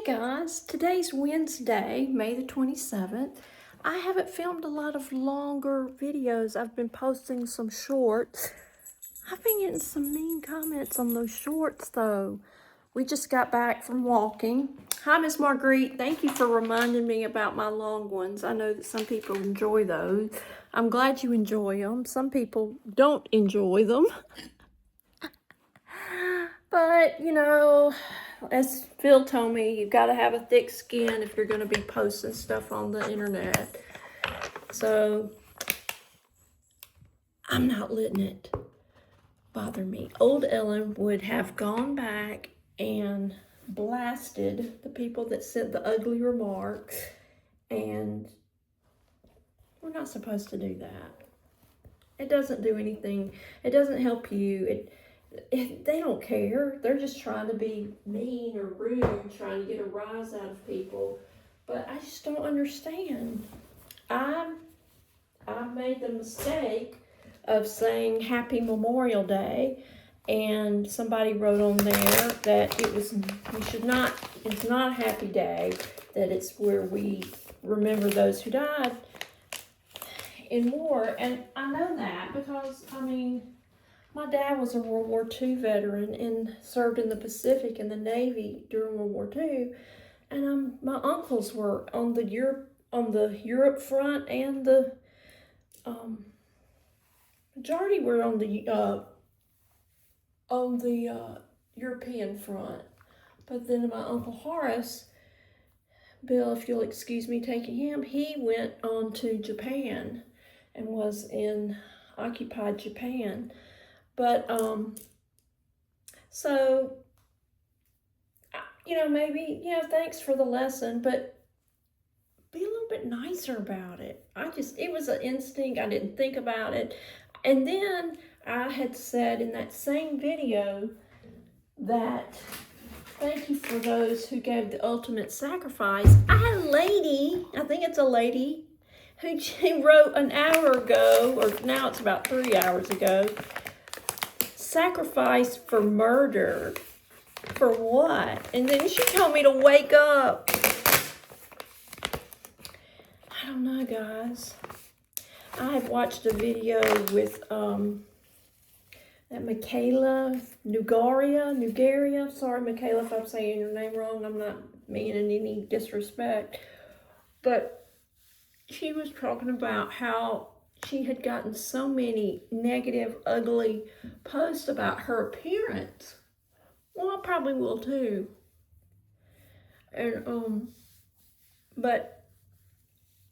Guys, today's Wednesday, May the 27th. I haven't filmed a lot of longer videos. I've been posting some shorts. I've been getting some mean comments on those shorts though. We just got back from walking. Hi, Miss Marguerite. Thank you for reminding me about my long ones. I know that some people enjoy those. I'm glad you enjoy them. Some people don't enjoy them. But, you know, as Phil told me, you've got to have a thick skin if you're going to be posting stuff on the internet. So, I'm not letting it bother me. Old Ellen would have gone back and blasted the people that sent the ugly remarks, and we're not supposed to do that. It doesn't do anything. It doesn't help you. They don't care. They're just trying to be mean or rude, trying to get a rise out of people. But I just don't understand. I made the mistake of saying Happy Memorial Day, and somebody wrote on there that it's not a happy day, that it's where we remember those who died in war. And I know that because, my dad was a World War II veteran and served in the Pacific in the Navy during World War II. And my uncles were on the Europe front, and the majority were on the European front. But then my Uncle Horace, Bill, if you'll excuse me taking him, he went on to Japan and was in occupied Japan. But, so, maybe, thanks for the lesson, but be a little bit nicer about it. It was an instinct. I didn't think about it. And then I had said in that same video that thank you for those who gave the ultimate sacrifice. I had a lady, I think it's a lady, who wrote an hour ago, or now it's about 3 hours ago, sacrifice for murder. For what? And then she told me to wake up. I don't know, guys. I had watched a video with that Michaela Nugaria. Sorry, Michaela, if I'm saying your name wrong. I'm not meaning any disrespect. But she was talking about how she had gotten so many negative, ugly posts about her appearance. Well, I probably will too. And but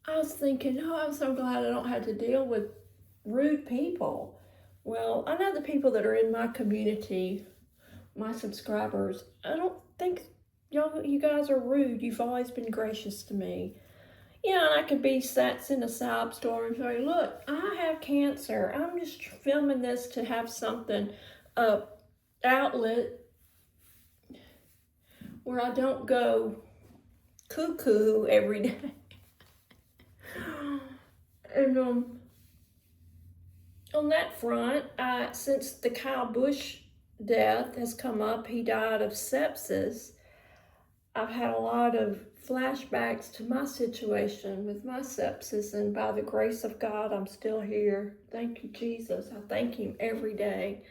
I was thinking, I'm so glad I don't have to deal with rude people. Well, I know the people that are in my community, my subscribers, I don't think you guys are rude. You've always been gracious to me. Yeah, and I could be sat in a sob story and say, look, I have cancer. I'm just filming this to have something, outlet where I don't go cuckoo every day. And on that front, since the Kyle Busch death has come up, he died of sepsis, I've had a lot of flashbacks to my situation with my sepsis, and by the grace of God, I'm still here. Thank you, Jesus. I thank him every day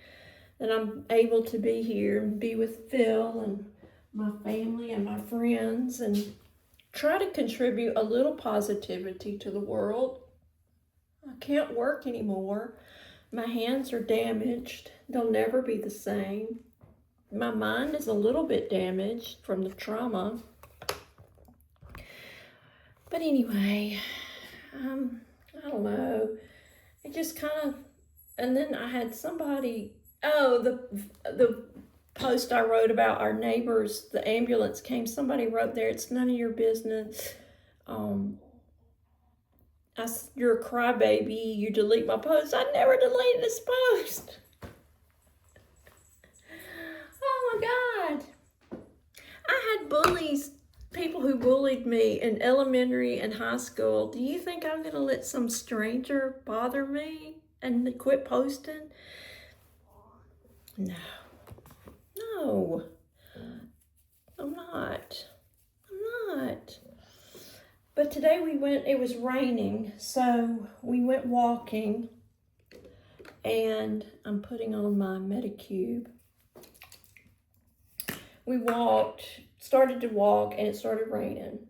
that I'm able to be here and be with Phil and my family and my friends and try to contribute a little positivity to the world. I can't work anymore. My hands are damaged. They'll never be the same. My mind is a little bit damaged from the trauma. But anyway, I don't know. It just kind of, and then I had somebody, the post I wrote about our neighbors, the ambulance came, somebody wrote there, it's none of your business. You're a crybaby, you delete my post. I never deleted this post. Oh my God. I had bullies, people who bullied me in elementary and high school. Do you think I'm going to let some stranger bother me and quit posting? No. No. I'm not. what? But today it was raining, so we went walking, and I'm putting on my Medicube. We started to walk, and it started raining.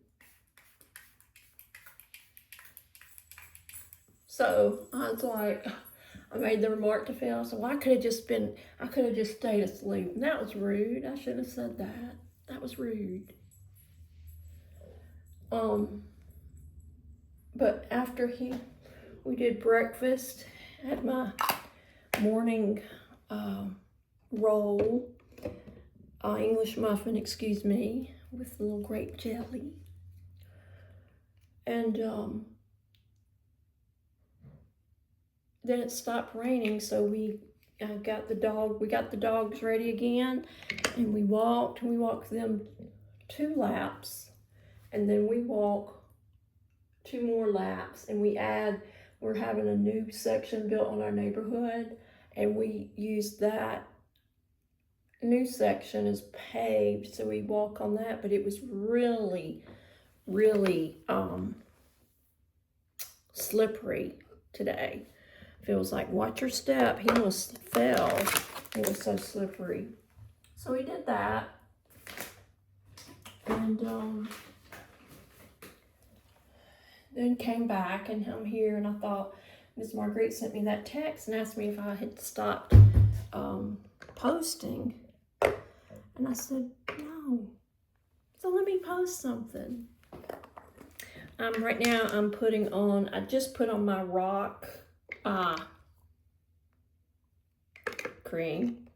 So I was like, I made the remark to Phil, so I could have just stayed asleep. And that was rude. I shouldn't have said that. That was rude. But after we did breakfast, I had my morning roll, English muffin, excuse me, with a little grape jelly. And then it stopped raining, so we got the dogs ready again, and we walked them 2 laps, and then we walk 2 more laps, and we're having a new section built on our neighborhood, and we use that new section as paved, so we walk on that, but it was really, really slippery today. Feels like, watch your step. He almost fell. It was so slippery. So we did that. And then came back, and I'm here, and I thought Miss Marguerite sent me that text and asked me if I had stopped posting. And I said, no. So let me post something. Right now I just put on my Rock cream.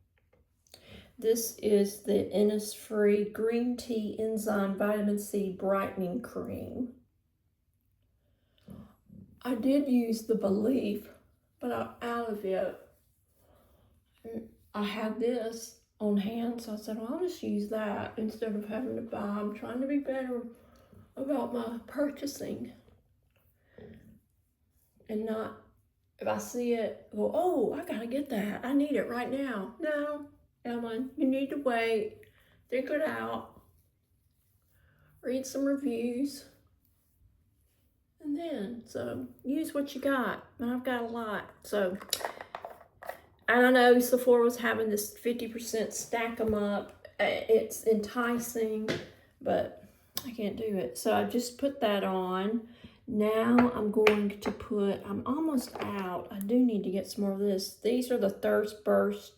This is the Innisfree Green Tea Enzyme Vitamin C Brightening Cream. I did use the Belief, but I'm out of it. I had this on hand, so I said, well, I'll just use that instead of having to buy. I'm trying to be better about my purchasing and not, if I see it, go, oh, I gotta get that. I need it right now. No, Ellen, you need to wait, think it out, read some reviews, and then, so use what you got. And I've got a lot. So, I don't know, Sephora was having this 50% stack them up. It's enticing, but I can't do it. So I just put that on. Now I'm going to I'm almost out. I do need to get some more of this. These are the Thirst Burst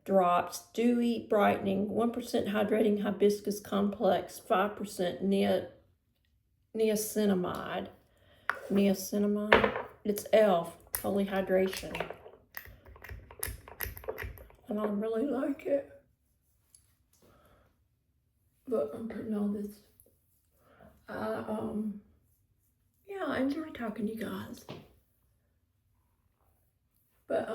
drops. Dewy brightening, 1% hydrating hibiscus complex, 5% niacinamide. Niacinamide. It's e.l.f. Holy Hydration. And I really like it. But I'm putting all this. Yeah, I enjoy talking to you guys. But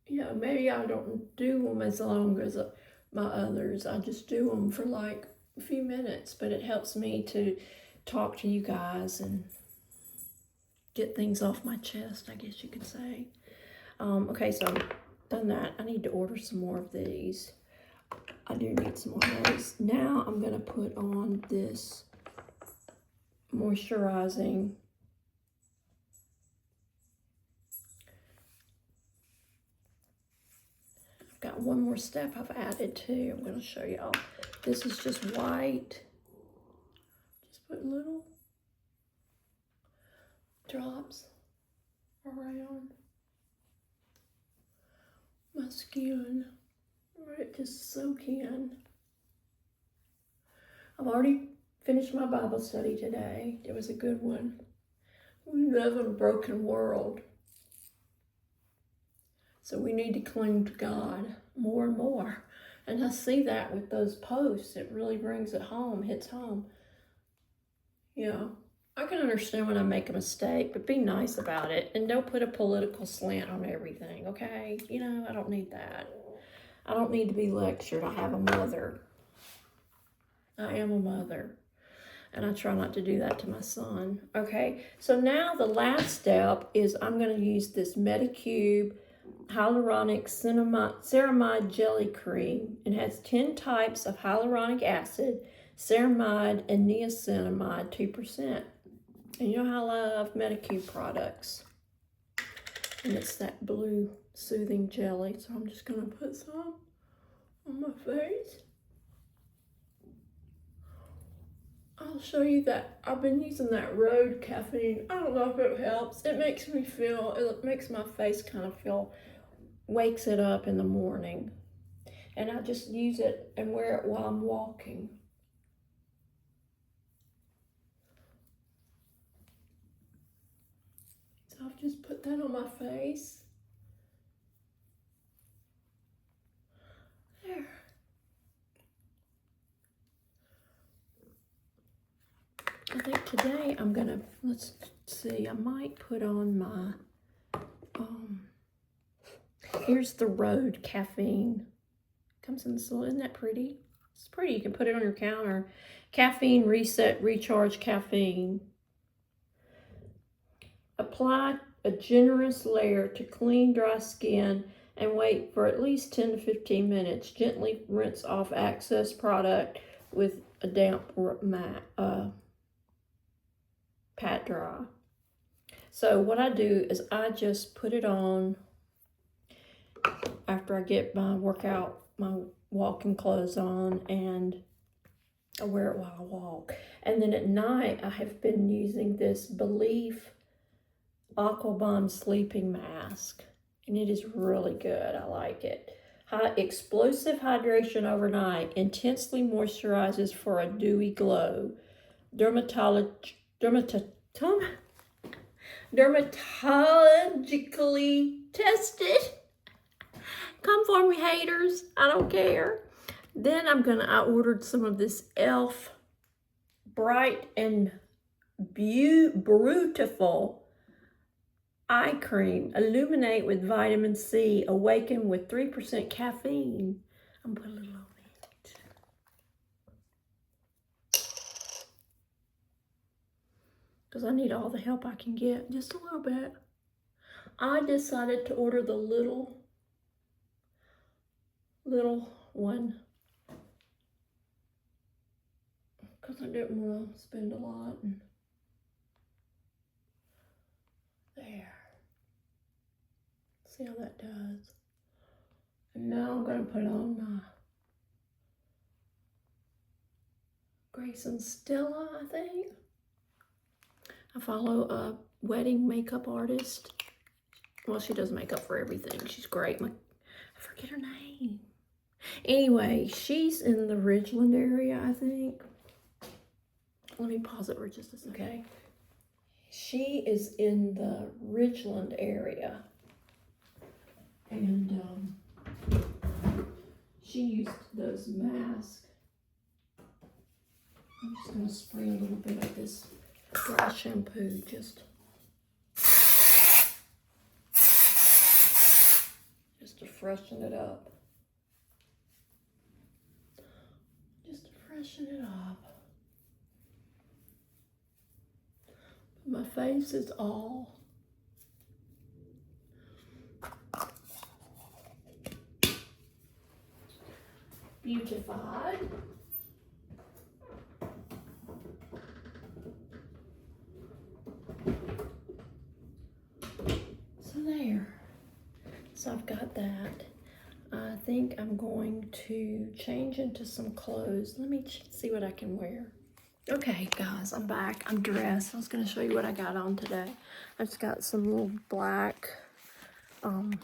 yeah, maybe I don't do them as long as my others. I just do them for like a few minutes, but it helps me to talk to you guys and get things off my chest, I guess you could say. Okay, so I've done that. I need to order some more of these. I do need some more of those. Now I'm going to put on this moisturizing I've got one more step I've added too. I'm going to show y'all. This is just white. Just put little drops around my skin. Right, just soak in. I've already finished my Bible study today. It was a good one. We live in a broken world. So we need to cling to God more and more. And I see that with those posts. It really brings it home, hits home. Yeah, I can understand when I make a mistake, but be nice about it. And don't put a political slant on everything, okay? You know, I don't need that. I don't need to be lectured. I have a mother. I am a mother. And I try not to do that to my son. Okay, so now the last step is I'm going to use this Medicube hyaluronic ceramide jelly cream. It has 10 types of hyaluronic acid, ceramide, and niacinamide 2%. And you know how I love Medicube products. And it's that blue soothing jelly. So I'm just going to put some on my face. I'll show you that. I've been using that Rhode caffeine. I don't know if it helps. It makes my face kind of feel, wakes it up in the morning. And I just use it and wear it while I'm walking. So I've just put that on my face. There. I think today I'm gonna, let's see, I might put on my, here's the Rhode caffeine. Comes in this little, isn't that pretty? It's pretty, you can put it on your counter. Caffeine Reset Recharge Caffeine. Apply a generous layer to clean dry skin and wait for at least 10 to 15 minutes. Gently rinse off excess product with a damp pat dry. So what I do is I just put it on after I get my walking clothes on, and I wear it while I walk. And then at night I have been using this Belief Aquabomb sleeping mask, and it is really good. I like it. Explosive hydration overnight, intensely moisturizes for a dewy glow. Dermatologically tested. Come for me, haters. I don't care. Then I ordered some of this e.l.f. Bright and Beautiful eye cream. Illuminate with vitamin C. Awaken with 3% caffeine. I'm gonna put a little on it. Because I need all the help I can get. Just a little bit. I decided to order the little one. Because I didn't want to spend a lot. There. See how that does. And now I'm going to put on my Grayson Stella, I think. I follow a wedding makeup artist. Well, she does makeup for everything. She's great. I forget her name. Anyway, she's in the Ridgeland area, I think. Let me pause it for just a second. Okay. She is in the Ridgeland area. And she used those masks. I'm just going to spray a little bit of this dry shampoo just to freshen it up. Just to freshen it up. My face is all beautified. So there. So I've got that. I think I'm going to change into some clothes. Let me see what I can wear. Okay, guys, I'm back. I'm dressed. I was going to show you what I got on today. I just got some little black, I've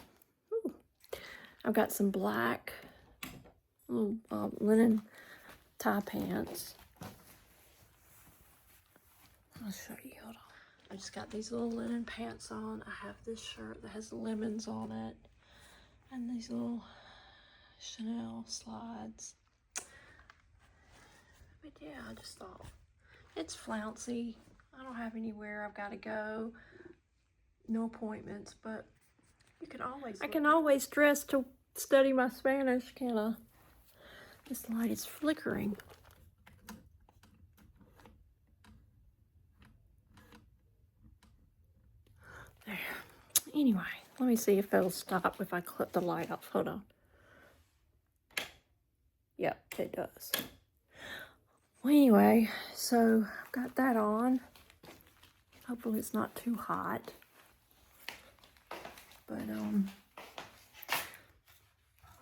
got some black little linen tie pants. I'll show you, hold on. I just got these little linen pants on. I have this shirt that has lemons on it. And these little Chanel slides. But yeah, I just thought, it's flouncy. I don't have anywhere I've got to go. No appointments, but I can always dress to study my Spanish, can't I? This light is flickering. There. Anyway, Let me see if it'll stop if I clip the light off. Hold on. Yep, it does. Well, anyway, so I've got that on. Hopefully it's not too hot. But,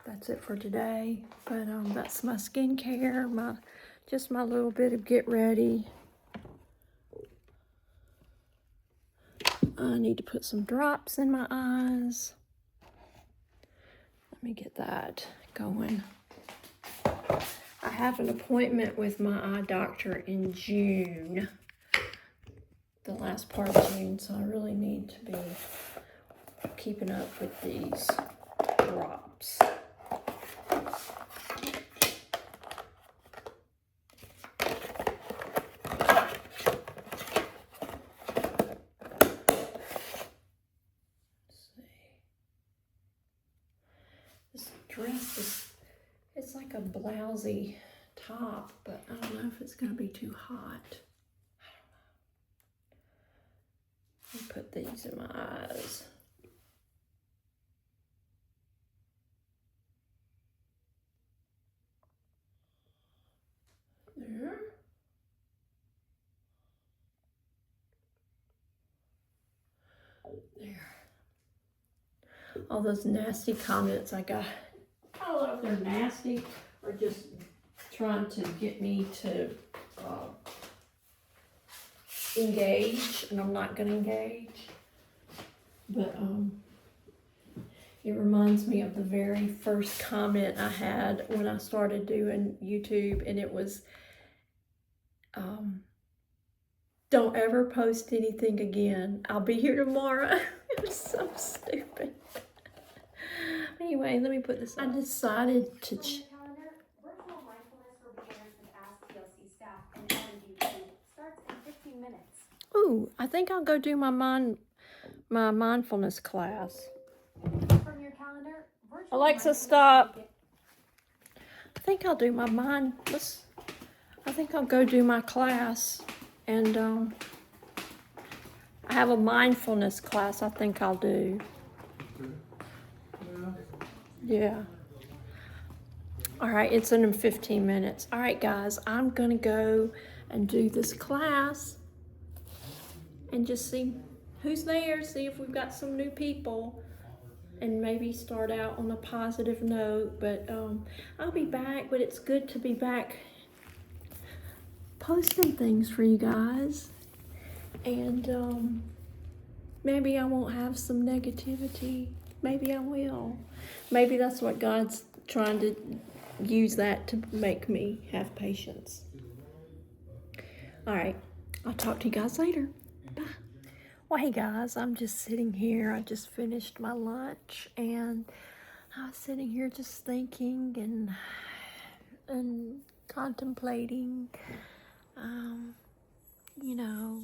that's it for today. But, that's my skincare, just my little bit of get ready. I need to put some drops in my eyes. Let me get that going. I have an appointment with my eye doctor in June, the last part of June, so I really need to be keeping up with these drops. Dress it's like a blousy top, but I don't know if it's gonna be too hot. I don't know. Let me put these in my eyes. There. There. All those nasty comments I got. I don't know if they're nasty or just trying to get me to engage, and I'm not going to engage. But it reminds me of the very first comment I had when I started doing YouTube, and it was, don't ever post anything again. I'll be here tomorrow. It was so stupid. Anyway, let me put this on. I decided to... Virtual mindfulness for beginners with Ask TLC staff and on YouTube starts in 15 minutes. Ooh, I think I'll go do my mindfulness class. From your calendar, Alexa, stop. I think I'll do my I think I'll go do my class, and I have a mindfulness class I think I'll do. Yeah. All right, it's in 15 minutes. All right, guys, I'm gonna go and do this class and just see who's there, see if we've got some new people, and maybe start out on a positive note. But I'll be back, but it's good to be back posting things for you guys. And maybe I won't have some negativity. Maybe I will. Maybe that's what God's trying to use that to make me have patience. All right, I'll talk to you guys later. Bye. Well, hey guys, I'm just sitting here. I just finished my lunch, and I was sitting here just thinking and contemplating. You know,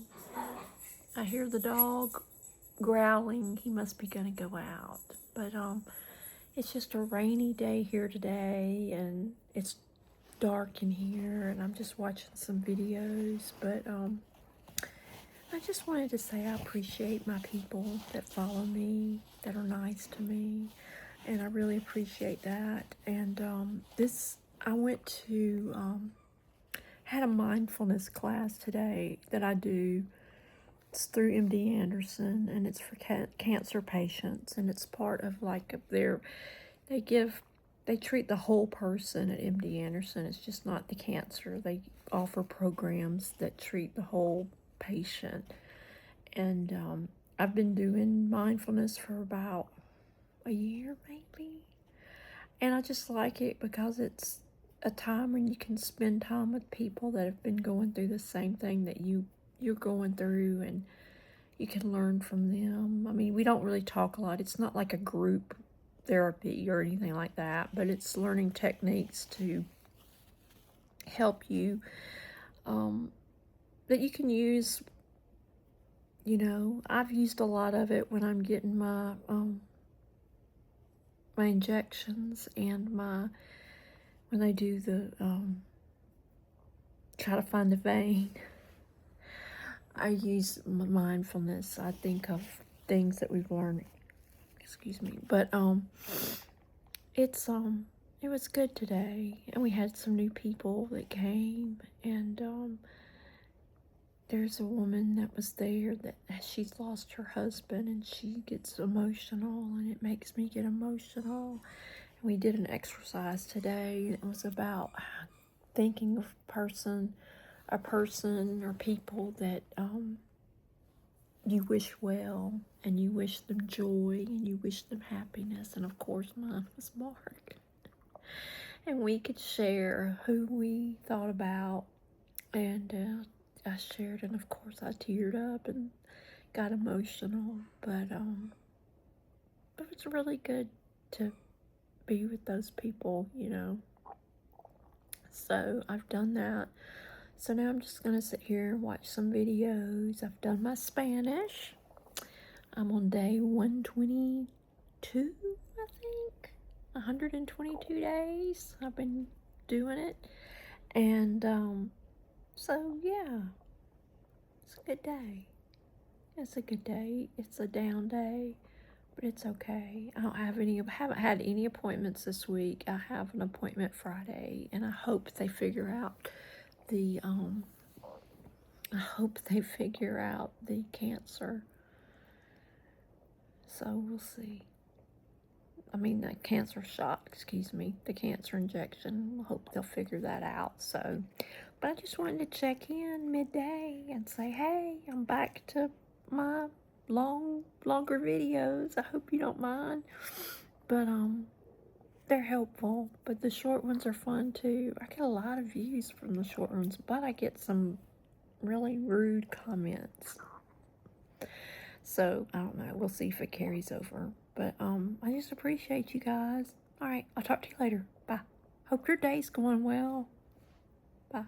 I hear the dog growling. He must be gonna go out, but it's just a rainy day here today, and it's dark in here, and I'm just watching some videos. But I just wanted to say I appreciate my people that follow me, that are nice to me, and I really appreciate that. And I went to had a mindfulness class today that I do. It's through MD Anderson, and it's for cancer patients, and it's part of like they treat the whole person at MD Anderson. It's just not the cancer. They offer programs that treat the whole patient. And I've been doing mindfulness for about a year maybe, and I just like it because it's a time when you can spend time with people that have been going through the same thing that you're going through, and you can learn from them. I mean, we don't really talk a lot. It's not like a group therapy or anything like that, but it's learning techniques to help you that you can use. You know, I've used a lot of it when I'm getting my my injections, and when I do the try to find the vein. I use mindfulness. I think of things that we've learned excuse me. But it was good today, and we had some new people that came, and there's a woman that was there that she's lost her husband, and she gets emotional, and it makes me get emotional. And we did an exercise today. It was about thinking of a person or people that you wish well, and you wish them joy, and you wish them happiness. And of course mine was Mark. And we could share who we thought about, and I shared, and of course I teared up and got emotional, but it was really good to be with those people, you know. So I've done that. So now I'm just gonna sit here and watch some videos. I've done my Spanish. I'm on day 122, I think. 122 days I've been doing it. And so yeah, it's a good day. It's a good day. It's a down day, but it's okay. I haven't had any appointments this week. I have an appointment Friday, and I hope they figure out the cancer. So we'll see. I mean, the cancer shot, excuse me, the cancer injection. I hope they'll figure that out. So, but I just wanted to check in midday and say, hey, I'm back to my longer videos. I hope you don't mind. But they're helpful. But the short ones are fun too. I get a lot of views from the short ones, but I get some really rude comments. So I don't know. We'll see if it carries over. But I just appreciate you guys. All right, I'll talk to you later. Bye. Hope your day's going well. Bye.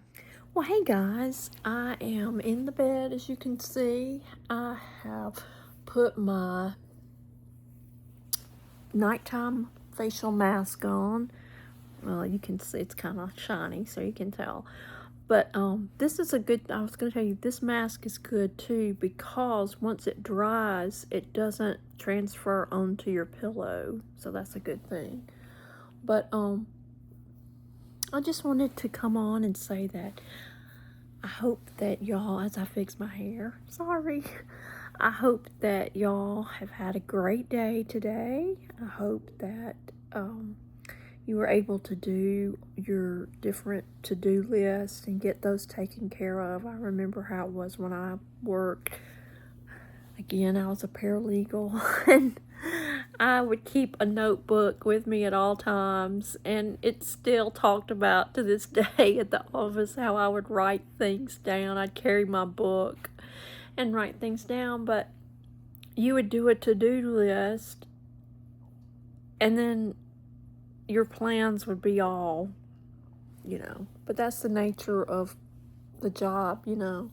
Well, hey guys, I am in the bed, as you can see. I have put my nighttime facial mask on. Well, you can see it's kind of shiny, so you can tell. But this is a good, I was going to tell you, this mask is good too, because once it dries, it doesn't transfer onto your pillow. So that's a good thing. But I just wanted to come on and say that I hope that y'all, as I fix my hair, sorry, I hope that y'all have had a great day today. I hope that you were able to do your different to-do lists and get those taken care of. I remember how it was when I worked. Again, I was a paralegal, and I would keep a notebook with me at all times, and it's still talked about to this day at the office, how I would write things down. I'd carry my book and write things down, but you would do a to-do list, and then your plans would be all, you know, but that's the nature of the job, you know.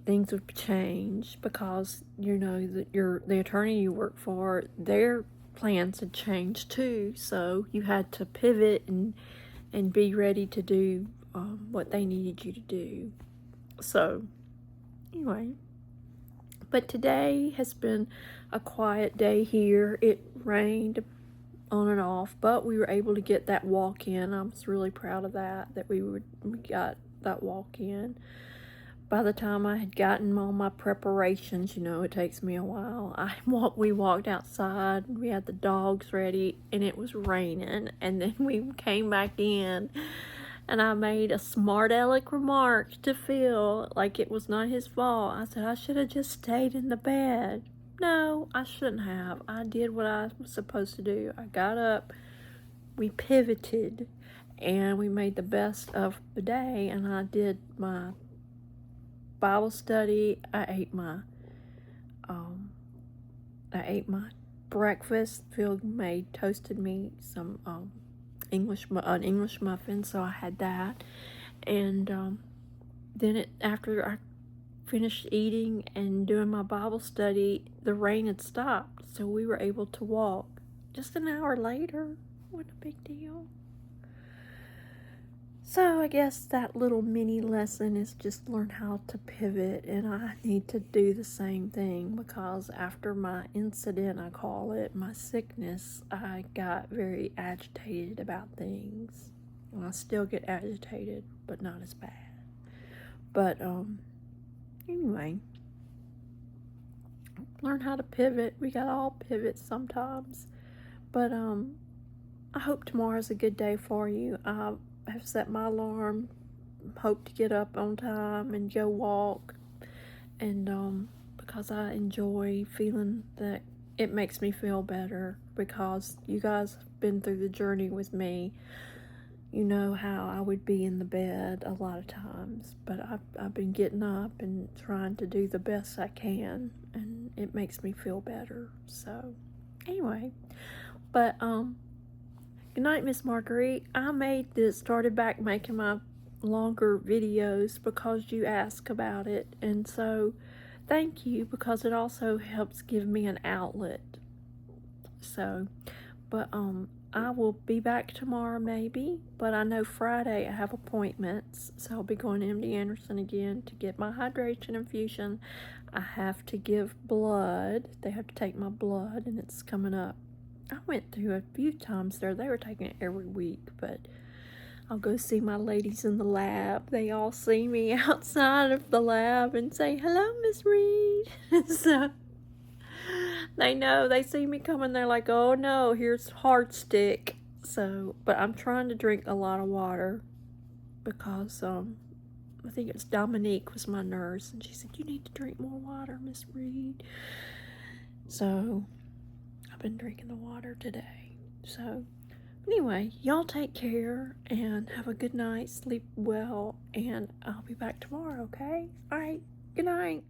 Things would change because, you know, that the attorney you work for, their plans had changed too, so you had to pivot and be ready to do what they needed you to do. So anyway, but today has been a quiet day here. It rained on and off, but we were able to get that walk in. I was really proud of that we got that walk in. By the time I had gotten all my preparations, you know, it takes me a while. We walked outside, we had the dogs ready, and it was raining. And then we came back in, and I made a smart aleck remark to Phil, like it was not his fault. I said, I should have just stayed in the bed. No, I shouldn't have. I did what I was supposed to do. I got up, we pivoted, and we made the best of the day, and I did my Bible study. I ate my breakfast. Phil toasted me some an English muffin, so I had that. And then after I finished eating and doing my Bible study, the rain had stopped, so we were able to walk just an hour later. What a big deal. So I guess that little mini lesson is just learn how to pivot, and I need to do the same thing because after my incident, I call it, my sickness, I got very agitated about things. And I still get agitated, but not as bad. But anyway, learn how to pivot. We got all pivots sometimes. But I hope tomorrow's a good day for you. I have set my alarm, hope to get up on time and go walk, and because I enjoy feeling that it makes me feel better, because you guys have been through the journey with me. You know how I would be in the bed a lot of times, but I've been getting up and trying to do the best I can, and it makes me feel better. So anyway, but good night, Miss Marguerite. I started back making my longer videos because you asked about it, and so thank you, because it also helps give me an outlet. So, but I will be back tomorrow maybe, but I know Friday I have appointments, so I'll be going to MD Anderson again to get my hydration infusion. I have to give blood. They have to take my blood, and it's coming up. I went through a few times there. They were taking it every week, but I'll go see my ladies in the lab. They all see me outside of the lab and say, "Hello, Miss Reed." So they know, they see me coming, they're like, "Oh no, here's hard stick." So, but I'm trying to drink a lot of water because I think it's Dominique was my nurse, and she said, "You need to drink more water, Miss Reed." So I've been drinking the water today. So anyway, y'all take care and have a good night, sleep well, and I'll be back tomorrow, okay? All right, good night.